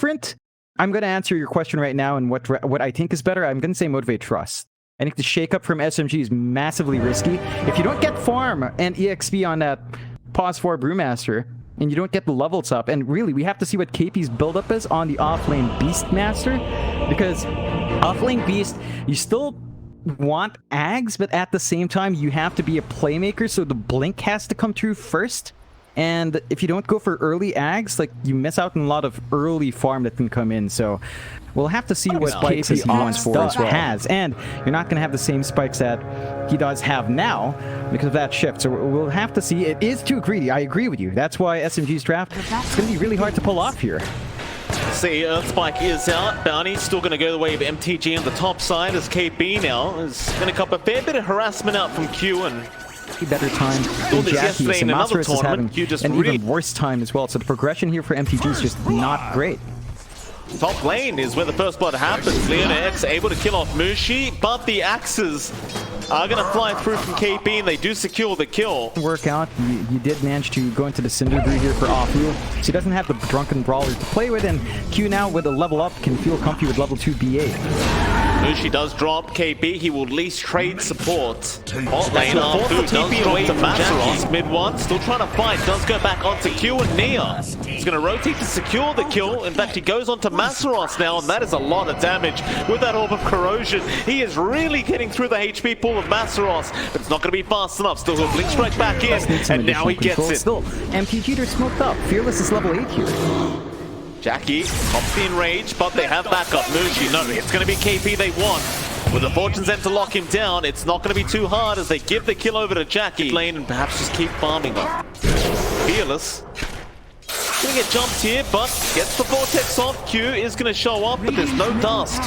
different, I'm going to answer your question right now, and what I think is better, I'm going to say Motivate Trust. I think the shake-up from SMG is massively risky. If you don't get farm and EXP on that Pause 4 Brewmaster, and you don't get the levels up, and really, we have to see what KP's build-up is on the offlane Beastmaster, because offlane Beast, you still want Ags, but at the same time, you have to be a playmaker, so the Blink has to come through first. And if you don't go for early Ags, like, you miss out on a lot of early farm that can come in. So we'll have to see what KP has. And you're not going to have the same spikes that he does have now because of that shift. So we'll have to see. It is too greedy. I agree with you. That's why SMG's draft is going to be really hard to pull off here. See, Earth Spike is out. Bounty still going to go the way of MTG on the top side as KB now is going to cop a fair bit of harassment out from Q, and better time than Jackie. So Masterus is having an even worse time as well. So the progression here for MTG is just not great. Top lane is where the first blood happens. Leona X able to kill off Mushi, but the axes are going to fly through from KP, and they do secure the kill. Work out. You did manage to go into the Cinder Brew here for Offrule. So he doesn't have the Drunken Brawler to play with, and Q now with a level up can feel comfy with level 2 BA. Mushi does drop KP. He will at least trade support. Bot lane Arfu does away from Jackie. Mid one, still trying to fight. Does go back onto Q and Nia. He's going to rotate to secure the kill. In fact, he goes onto Masaros now, and that is a lot of damage with that Orb of Corrosion. He is really getting through the HP pool of Masaros, but it's not going to be fast enough. Still he'll Blink Strike back in, and now he gets it. Still, MTG, they're smoked up. Fearless is level 8 here. Jackie pops the enrage, but they have backup. Mushi, no, it's going to be KP they want. With the Fortune's End to lock him down, it's not going to be too hard as they give the kill over to Jackie. Lane and perhaps just keep farming them. Fearless. Gonna get jumped here, but gets the Vortex off. Q is gonna show up, but there's no dust.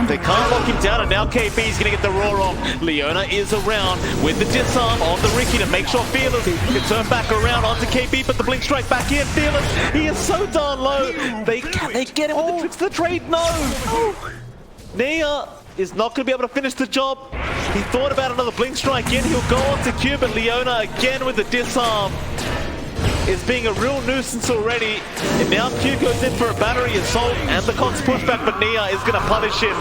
They can't lock him down, and now KP is gonna get the roar off. Leona is around with the disarm on the Ricky to make sure Fearless can turn back around onto KP, but the Blink Strike back in. Fearless, he is so darn low. They get him with the tricks of the trade. No! Nia is not going to be able to finish the job. He thought about another Blink Strike in. He'll go on to Q, but Leona again with the disarm is being a real nuisance already. And now Q goes in for a battery assault and the Cox pushback, but Nia is going to punish him.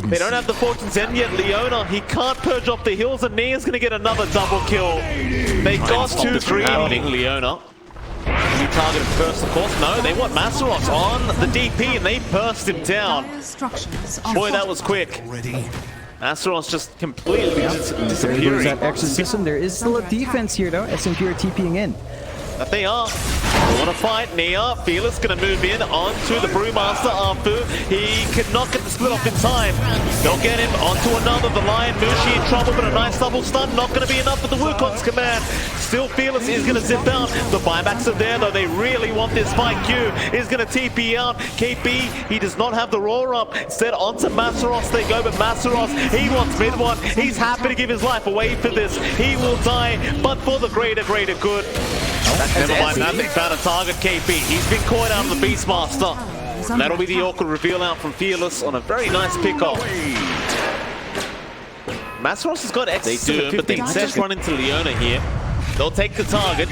They don't have the Fortune's End yet. Leona, he can't purge off the hills, and Nia's going to get another double kill. They got too greedy. Leona. We targeted first, of course. No, they want Masaros on the DP, and they burst him down. Boy, that was quick. Masaros just completely disappearing. There goes that exorcism. There is still a defense here, though. SMG are TPing in. That they are. They want to fight. Nia, Fearless going to move in onto the Brewmaster Arfu. He cannot get the split off in time. They'll get him onto another. The Lion Mushi in trouble, but a nice double stun. Not going to be enough for the Wukong's command. Still, Fearless is going to zip out. The buybacks are there, though. They really want this fight. Q is going to TP out. KP, he does not have the roar up. Instead, onto Masaros they go, but Masaros, he wants mid one. He's happy to give his life away for this. He will die, but for the greater good. Never mind that, they found a target. KP, he's been caught out of the Beastmaster. That'll be the awkward reveal out from Fearless on a very nice pickoff. Masaros has got X, they do, but they instead run into Leona here. They'll take the target.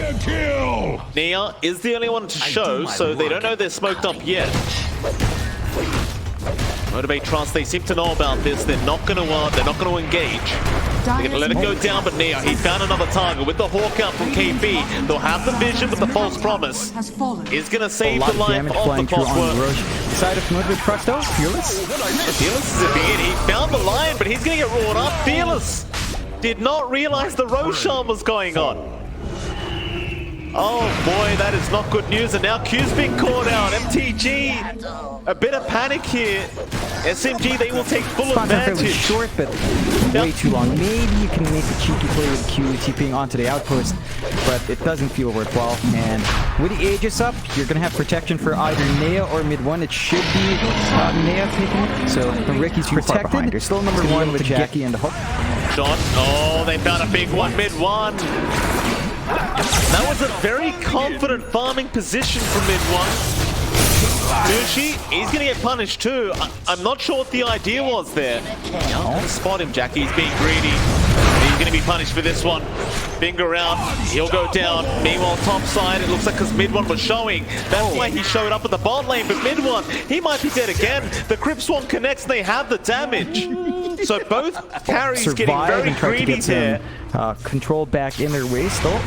Nia is the only one to show, so they don't know they're smoked up yet. Motivate Trust, they seem to know about this. They're not going to engage. They're going to let it go down, but Nia, he found another target with the hawk out from KP. They'll have the vision, but the false promise is going to save the life of the Clockwork. Side of Motivate Trust, though, Fearless. Fearless is a big hit. He found the Lion, but he's going to get roared up. Fearless did not realize the Roshan was going on. Oh boy, that is not good news, and now Q's been caught out. MTG, a bit of panic here. SMG, they will take full advantage. Fairly short, but way too long. Maybe you can make a cheeky play with Q TPing onto the outpost, but it doesn't feel worthwhile. And with the Aegis up, you're going to have protection for either Nia or mid one. It should be Nia taking it, so Ricky's protected. They're still number one with Jackie and the Hook. Shot. Oh, they found a big one mid one. That was a very confident farming position from mid one. Mushi, he's going to get punished too. I'm not sure what the idea was there. Spot him, Jackie. He's being greedy. He He's going to be punished for this one. Finger out, he'll go down. Meanwhile, top side, it looks like because mid one was showing. That's why he showed up at the bot lane, but mid one, he might be dead again. The Crypt Swarm connects, they have the damage. So both carries getting very greedy there. Control back in their way still.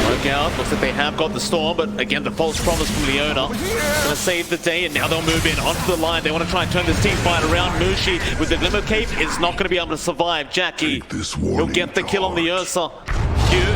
Look out, looks like they have got the storm, but again, the false promise from Leona. Gonna save the day, and now they'll move in onto the line. They want to try and turn this team fight around. Mushi with the Glimmer Cape is not going to be able to survive. Jackie, he'll get the kill on the Ursa.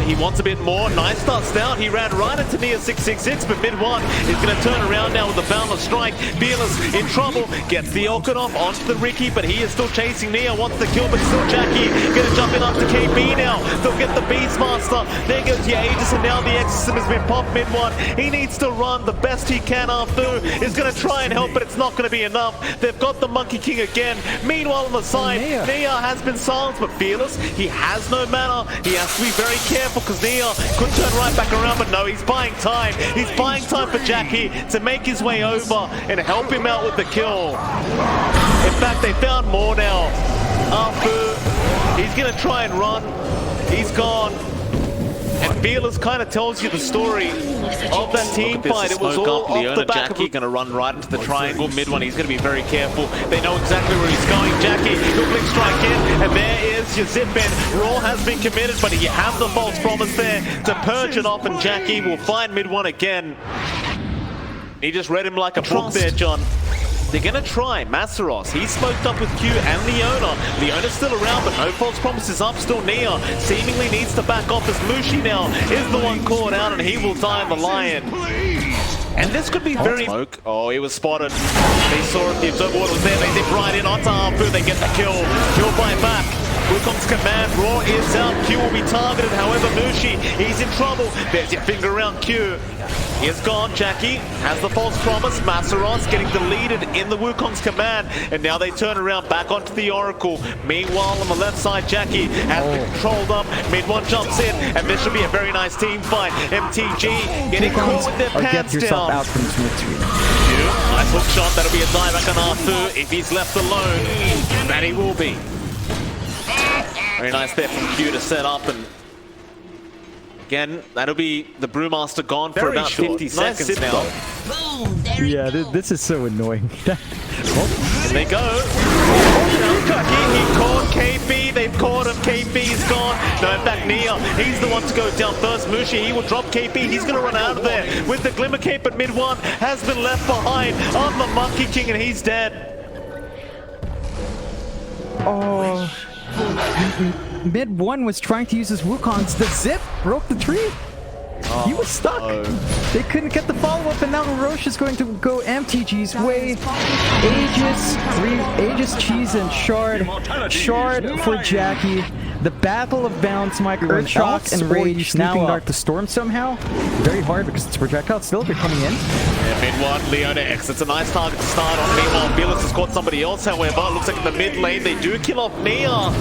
He wants a bit more. Nice starts down. He ran right into Nia 666, but mid one is going to turn around now with a Boundless Strike. Fearless in trouble. Gets the Alcode off onto the Ricky, but he is still chasing Nia. Wants the kill, but still Jackie. Going to jump in after KB now. They'll get the Beastmaster. There goes the Aegis, and now the Exorcism has been popped mid one. He needs to run the best he can. Arthur is going to try and help, but it's not going to be enough. They've got the Monkey King again. Meanwhile on the side, Nia has been silenced, but Fearless, he has no mana. He has to be very careful because Nia could turn right back around, but no, he's buying time. He's buying time for Jackie to make his way over and help him out with the kill. In fact, they found more now. Afu, he's going to try and run. He's gone. And Fearless kind of tells you the story of that team fight. It was all off the back of... Jackie going to run right into the triangle. Mid one, he's going to be very careful. They know exactly where he's going. Jackie, he'll blink strike in, and there is your zip in. Raw has been committed, but you have the false promise there to purge it off, and Jackie will find mid one again. He just read him like a book there, John. They're going to try Masaros. He's smoked up with Q and Leona. Leona's still around, but no false promises up. Still Nia seemingly needs to back off as Mushi now is the one caught out, and he will die in the Lion. And this could be very... Oh, he was spotted. They saw it. The Observer was there. They dip right in onto Afu. They get the kill. Kill by back. Wukong's command. Raw is out. Q will be targeted. However, Mushi, he's in trouble. There's your finger around Q. He is gone. Jackie has the false promise. Masaros getting deleted in the Wukong's command. And now they turn around back onto the Oracle. Meanwhile, on the left side, Jackie has been controlled up. Mid one jumps in. And this should be a very nice team fight. MTG getting caught with their pants down. Out from this mid-screen. Nice hook shot. That'll be a dive back on Arthur if he's left alone. That he will be. Very nice there from Q to set up, and again, that'll be the Brewmaster gone for about 50 seconds now. Yeah, this is so annoying. And they go. He caught KP. They've caught him. KP's gone. No, in fact, Nia, he's the one to go down first. Mushi, he will drop KP. He's going to run out of there with the Glimmer Cape, but mid one has been left behind on the Monkey King, and he's dead. Oh. Mid one was trying to use his Wukongs. The zip broke the tree. He was stuck. They couldn't get the follow-up, and now Roche is going to go MTG's way. Aegis, Cheese, and Shard. Shard for Jackie. The Battle of Bounce, Mike, Earthshock, and Rage. Sneaking Dark the Storm somehow. Very hard because it's a projectile still. They're coming in. Yeah, mid one, Leona X. It's a nice target to start on. Meanwhile, Fearless has caught somebody else, however. Looks like in the mid lane, they do kill off Nia.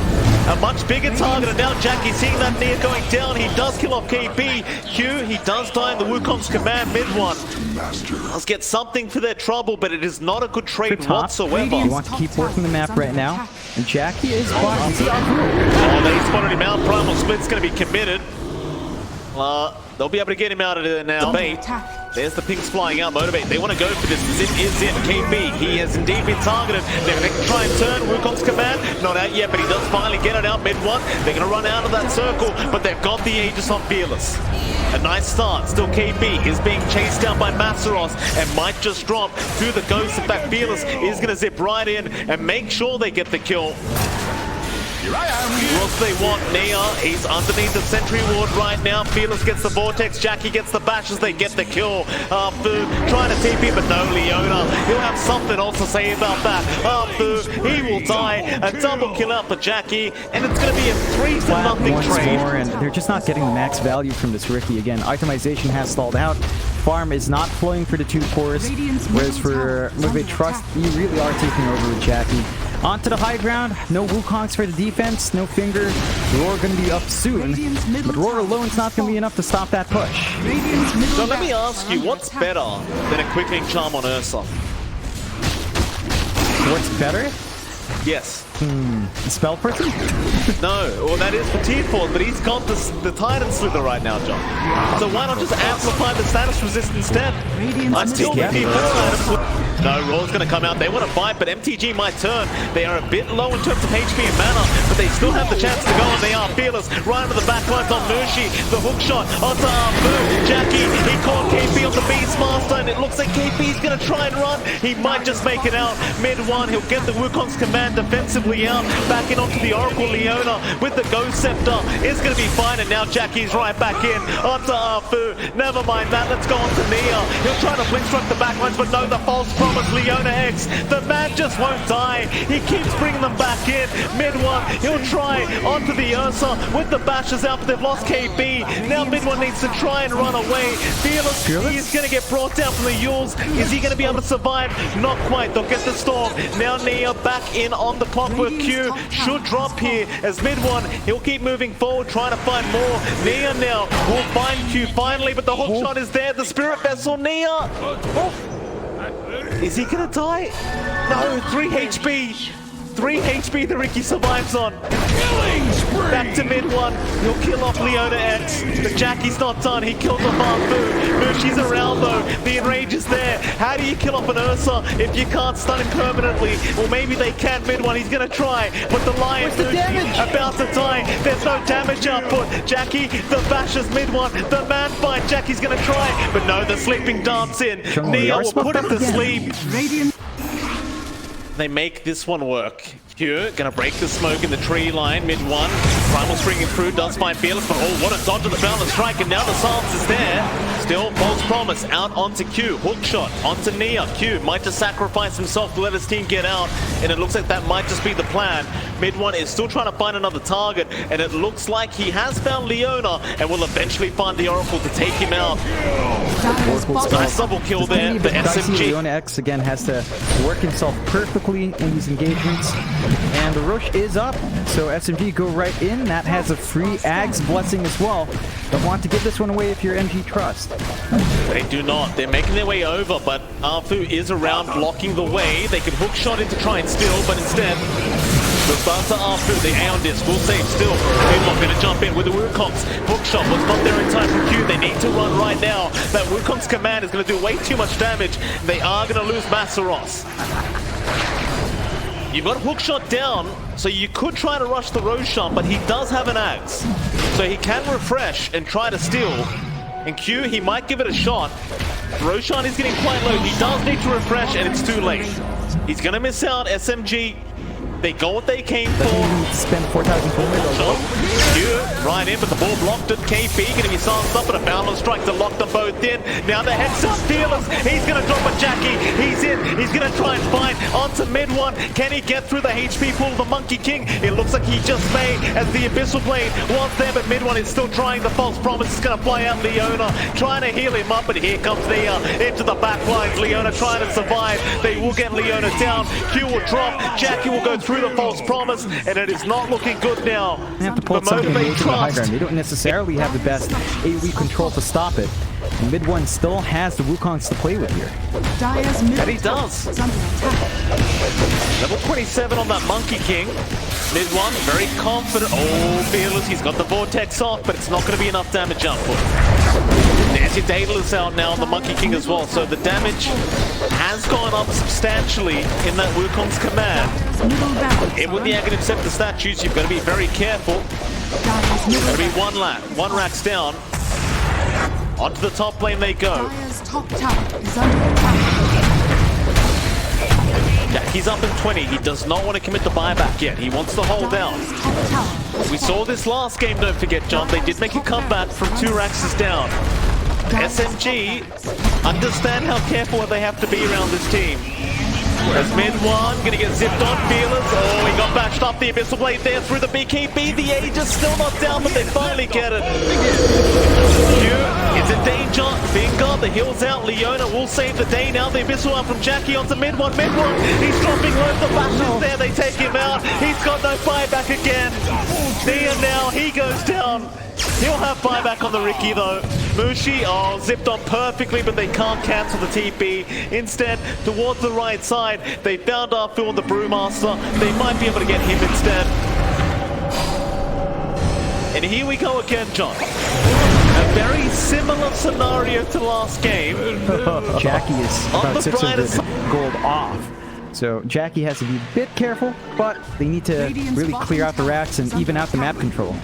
A much bigger target, and now Jackie seeing that Nia going down. He does kill off KP. Q, he does die in the Wukong's command mid one. Does get something for their trouble, but it is not a good trade whatsoever. You want to keep working the map right now. And Jackie is blocking. Oh, they spotted him out. Primal Split's going to be committed. They'll be able to get him out of there now. Bait. There's the pings flying out. Motivate. They want to go for this. Zip is in. KP. He has indeed been targeted. They're going to try and turn Wukong's command. Not out yet, but he does finally get it out mid one. They're going to run out of that circle, but they've got the Aegis on Fearless. A nice start. Still KP is being chased down by Masaros and might just drop through the ghost. In fact, Fearless is going to zip right in and make sure they get the kill. What they want, Nia, he's underneath the Sentry Ward right now. Fearless gets the Vortex, Jackie gets the bashes, they get the kill. Fu trying to TP, but no, Leona, he'll have something else to say about that. Fu, he will die, a double kill out for Jackie, and it's going to be a 3-0 trade. More, and they're just not getting the max value from this Ricky. Again, itemization has stalled out. Farm is not flowing for the 2 cores, whereas for Motivate Trust, you really are taking over with Jackie. Onto the high ground, no Wukongs for the defense, no finger. Roar going to be up soon, but Roar alone's not going to be enough to stop that push. So let me ask you, what's better than a Quickening Charm on Ursa? What's better? Yes. Spell person? No, well that is for T-Force, but he's got the Titan Slither right now, John. So why not just amplify the status resist instead? I still think No, Raw's gonna come out. They want to fight, but MTG might turn. They are a bit low in terms of HP and mana, but they still have the chance to go, and they are fearless. Right into the backlines on Mushi. The hook shot onto Arfu. Jackie, he caught KP on the Beastmaster, and it looks like KP's gonna try and run. He might just make it out. Mid one, he'll get the Wukong's command defensively out. Back in onto the Oracle Leona with the Ghost Scepter. It's gonna be fine, and now Jackie's right back in onto Arfu. Never mind that, let's go on to Nia. He'll try to blink struck the backlines, but no, the false promise. Leona X, the man just won't die. He keeps bringing them back in. Mid one, he'll try onto the Ursa with the bashes out, but they've lost KB. Now mid one needs to try and run away. Fearless, he's going to get brought down from the Yules. Is he going to be able to survive? Not quite. They'll get the storm. Now Nia back in on the Clockwork Q. Should drop here as mid one, he'll keep moving forward, trying to find more. Nia now will find Q finally, but the hook shot is there. The Spirit Vessel, Nia. Is he gonna die? No, 3 HP. 3 HP the Ricky survives on. Back to mid one. He'll kill off Leona X. But Jackie's not done. He killed off Arfu. Mushi's around though. The enrage is there. How do you kill off an Ursa if you can't stun him permanently? Well, maybe they can mid one. He's gonna try. But the Lion Mushi about to die. There's no damage output. Jackie, the bashes mid one. The man fight. Jackie's gonna try. But no, the sleeping dance in. Nia will put him to sleep. They make this one work. Q gonna break the smoke in the tree line, mid one. Primal springing through, does find Fearless, but oh, what a dodge of the balance strike, and now the silence is there. Still, false promise out onto Q. Hook shot onto Nia. Q might just sacrifice himself to let his team get out, and it looks like that might just be the plan. Mid one is still trying to find another target, and it looks like he has found Leona and will eventually find the Oracle to take him out. Nice double kill there. The SMG. Leona X again has to work himself perfectly in these engagements. And the rush is up, so SMG go right in. That has a free Ags blessing as well. Don't want to give this one away if you're MG Trust. They do not. They're making their way over, but Arfu is around blocking the way. They can hook shot in to try and steal, but instead, the start to Arfu, the Aeon Disc will save still. They're not going to jump in with the Wukong's. Hook shot was not there in time from Q. They need to run right now. That Wukong's command is going to do way too much damage. They are going to lose Masseros. You've got hookshot down, so you could try to rush the Roshan, but he does have an axe. So he can refresh and try to steal. And Q, he might give it a shot. Roshan is getting quite low. He does need to refresh, and it's too late. He's going to miss out. SMG, they got what they came for. Spend 4,000 Q right in, but the ball blocked at KP. Going to be silenced up, but a boundless strike to lock them both in. Now the hex up, Fearless. He's going to drop a Jackie. He's in. He's going to try and find onto mid one. Can he get through the HP pool of the Monkey King? It looks like he just may, as the Abyssal Blade was there, but mid one is still trying the false promise. It's going to play out Leona, trying to heal him up, but here comes Nia into the back lines. Leona trying to survive. They will get Leona down. Q will drop. Jackie will go through the false promise, and it is not looking good now. They have to pull something in the high ground. They don't necessarily have the best AoE control to stop it. Mid one still has the Wukongs to play with here. And he does. Level 27 on that Monkey King. Mid one, very confident. Oh, Fearless, he's got the Vortex off, but it's not going to be enough damage output. Nancy Daedalus out now on the Monkey King as well, so the damage has gone up substantially in that Wukong's command. And with the Aghanim Scepter statues, you've got to be very careful. Got to be one racks down. Onto the top lane they go. Jackie's up in 20. He does not want to commit the buyback yet. He wants to hold down. We saw this last game, don't forget, John. They did make a comeback from 2 racks down. SMG understand how careful they have to be around this team. As mid one, gonna get zipped on, Fearless. Oh, he got bashed off the Abyssal Blade there through the BKB. The Age is still not down, but they finally get it. Q It's in danger. Finger, the heal's out. Leona will save the day now. The Abyssal out from Jackie onto mid one. He's dropping low. The bashes there. They take him out. He's got no buyback again. Nia now, he goes down. He'll have buyback on the Ricky though. Mushi, oh, zipped on perfectly, but they can't cancel the TP. Instead, towards the right side, they found Arfu on the Brewmaster. They might be able to get him instead. And here we go again, John. A very similar scenario to last game. Jackie is about 600 gold off. So Jackie has to be a bit careful, but they need to really clear out the racks and even out the map control.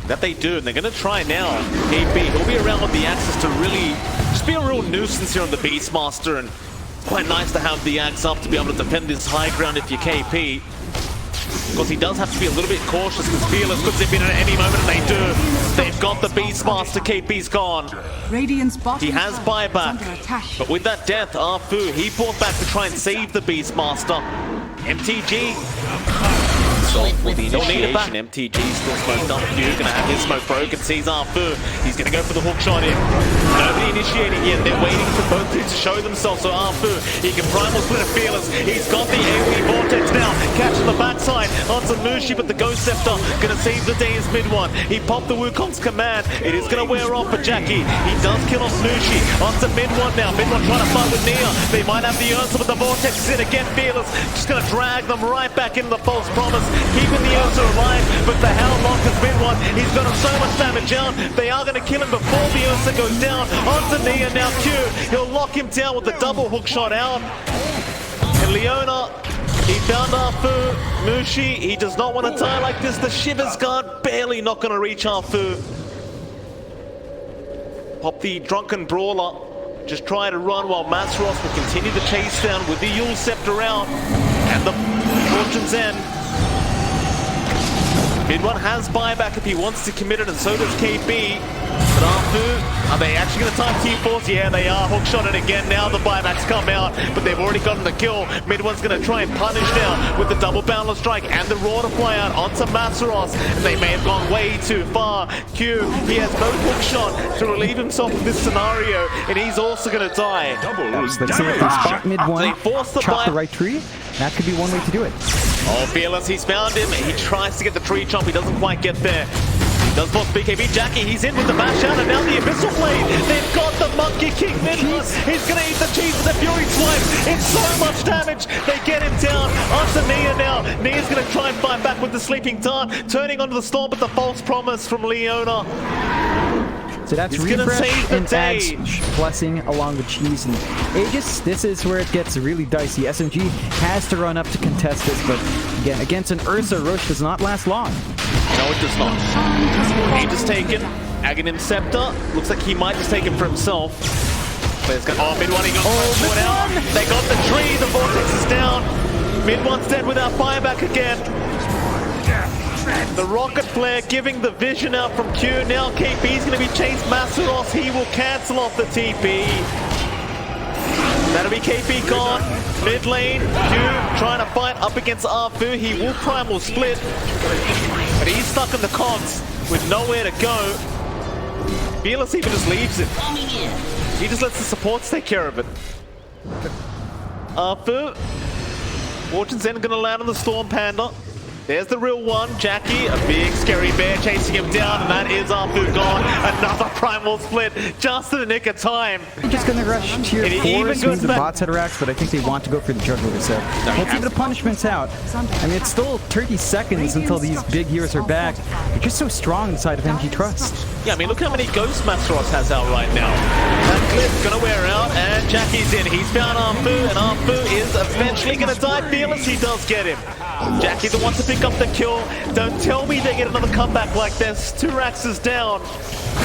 That they do, and they're going to try now. KP, he'll be around with the access to really just be a real nuisance here on the Beastmaster, and it's quite nice to have the axe up to be able to defend this high ground if you're KP. Of course, he does have to be a little bit cautious because Fearless could zip in at any moment, and they do. They've got the Beastmaster. KP's gone. He has buyback, but with that death, Arfu, he fought back to try and save the Beastmaster. MTG. With the initiation, MTG still smoked up. Q gonna have his smoke broken. Sees Arfu. He's gonna go for the hook shot in. Nobody initiating yet. They're waiting for both teams to show themselves. So Arfu, he can primal split and Fearless. He's got the AoE vortex now. Catching the backside onto Mushi, but the Ghost Scepter gonna save the day as mid one. He popped the Wukong's command. It is gonna wear off for Jackie. He does kill off Mushi. Onto mid one now. Mid one trying to fight with Nia. They might have the Ursa, but the vortex is in again. Fearless just gonna drag them right back into the false promise. Keeping the Ursa alive, but the Hound lock has been one. He's got so much damage down. They are going to kill him before the Ursa goes down. Onto Nia now. Q, he'll lock him down with the double hook shot out. And Leona, he found Arfu. Mushi, he does not want to die like this. The Shivers guard barely not going to reach Arfu. Pop the Drunken Brawler. Just try to run while Masros will continue the chase down with the Yule Scepter out. And the Fortune's End. Mid one has buyback if he wants to commit it, and so does KB. But Arfu, are they actually going to time Team Force? Yeah, they are. Hookshot it again. Now the buybacks come out, but they've already gotten the kill. Mid one's going to try and punish now with the double boundless strike and the raw to fly out onto Masaros. And they may have gone way too far. Q, he has no hookshot to relieve himself of this scenario, and he's also going to die. Let's see if they spot mid one, They force the chop the right tree. That could be one way to do it. Oh, Fearless, he's found him. He tries to get the tree chomp. He doesn't quite get there. He does force BKB. Jackie, he's in with the mash out, and now the Abyssal Blade. They've got the Monkey King mid-one. He's going to eat the cheese with the Fury Swipe. It's so much damage. They get him down. Onto Nia now. Nia's going to try and fight back with the Sleeping Dart. Turning onto the storm, but the false promise from Leona. So that's He's gonna save refresh the and day. adds blessing along with cheese and Aegis. This is where it gets really dicey. SMG has to run up to contest this, but again, against an Ursa, Roche does not last long. No, it does not. Aegis taken. Aghanim Scepter. Looks like he might just take him for himself. Oh, mid one, he got one out. They got the tree. The vortex is down. Mid one's dead without buyback again. The rocket flare giving the vision out from Q. Now KP's going to be chased. Masaros, he will cancel off the TP. That'll be KP gone. Mid lane, Q trying to fight up against Arfu. He will primal split, but he's stuck in the cogs with nowhere to go. Fearless even just leaves him. He just lets the supports take care of it. Arfu, Fortune's End gonna land on the Storm Panda. There's the real one, Jackie, a big scary bear chasing him down, and that is Arfu gone. Another primal split, just in the nick of time. I'm just going to rush tier 4, which means the bots had racks, but I think they want to go for the juggler, so hopefully the punishment's out. I mean, it's still 30 seconds until these big heroes are back. They're just so strong inside of MG Trust. Yeah, I mean, look how many Ghost Masteros has out right now. That clip's gonna wear out, and Jackie's in. He's found Arfu, and Arfu is eventually gonna die. Fearless, he does get him. Jackie the one to pick up the kill. Don't tell me they get another comeback like this. 2 racks is down.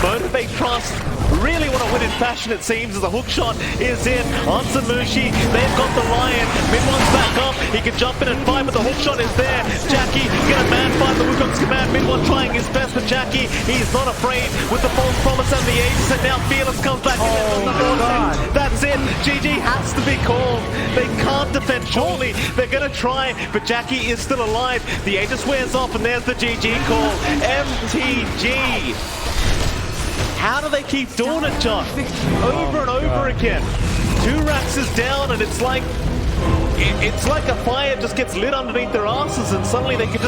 Motivate Trust. Really want to win in fashion, it seems, as the hook shot is in. Onto Mushi. They've got the Lion. Mid one's back up. He can jump in and fight, but the hook shot is there. Jackie gonna man fight the Wukong's command. Mid one trying his best, but Jackie, he's not afraid with the false promise and the Aegis, and now Fearless comes back. God. That's it. GG has to be called. They can't defend, surely. They're gonna try, but Jackie is still alive. The Aegis wears off, and there's the GG call. MTG How do they keep doing it, John? Over and over again. 2 racks is down, and it's like a fire just gets lit underneath their asses, and suddenly they can just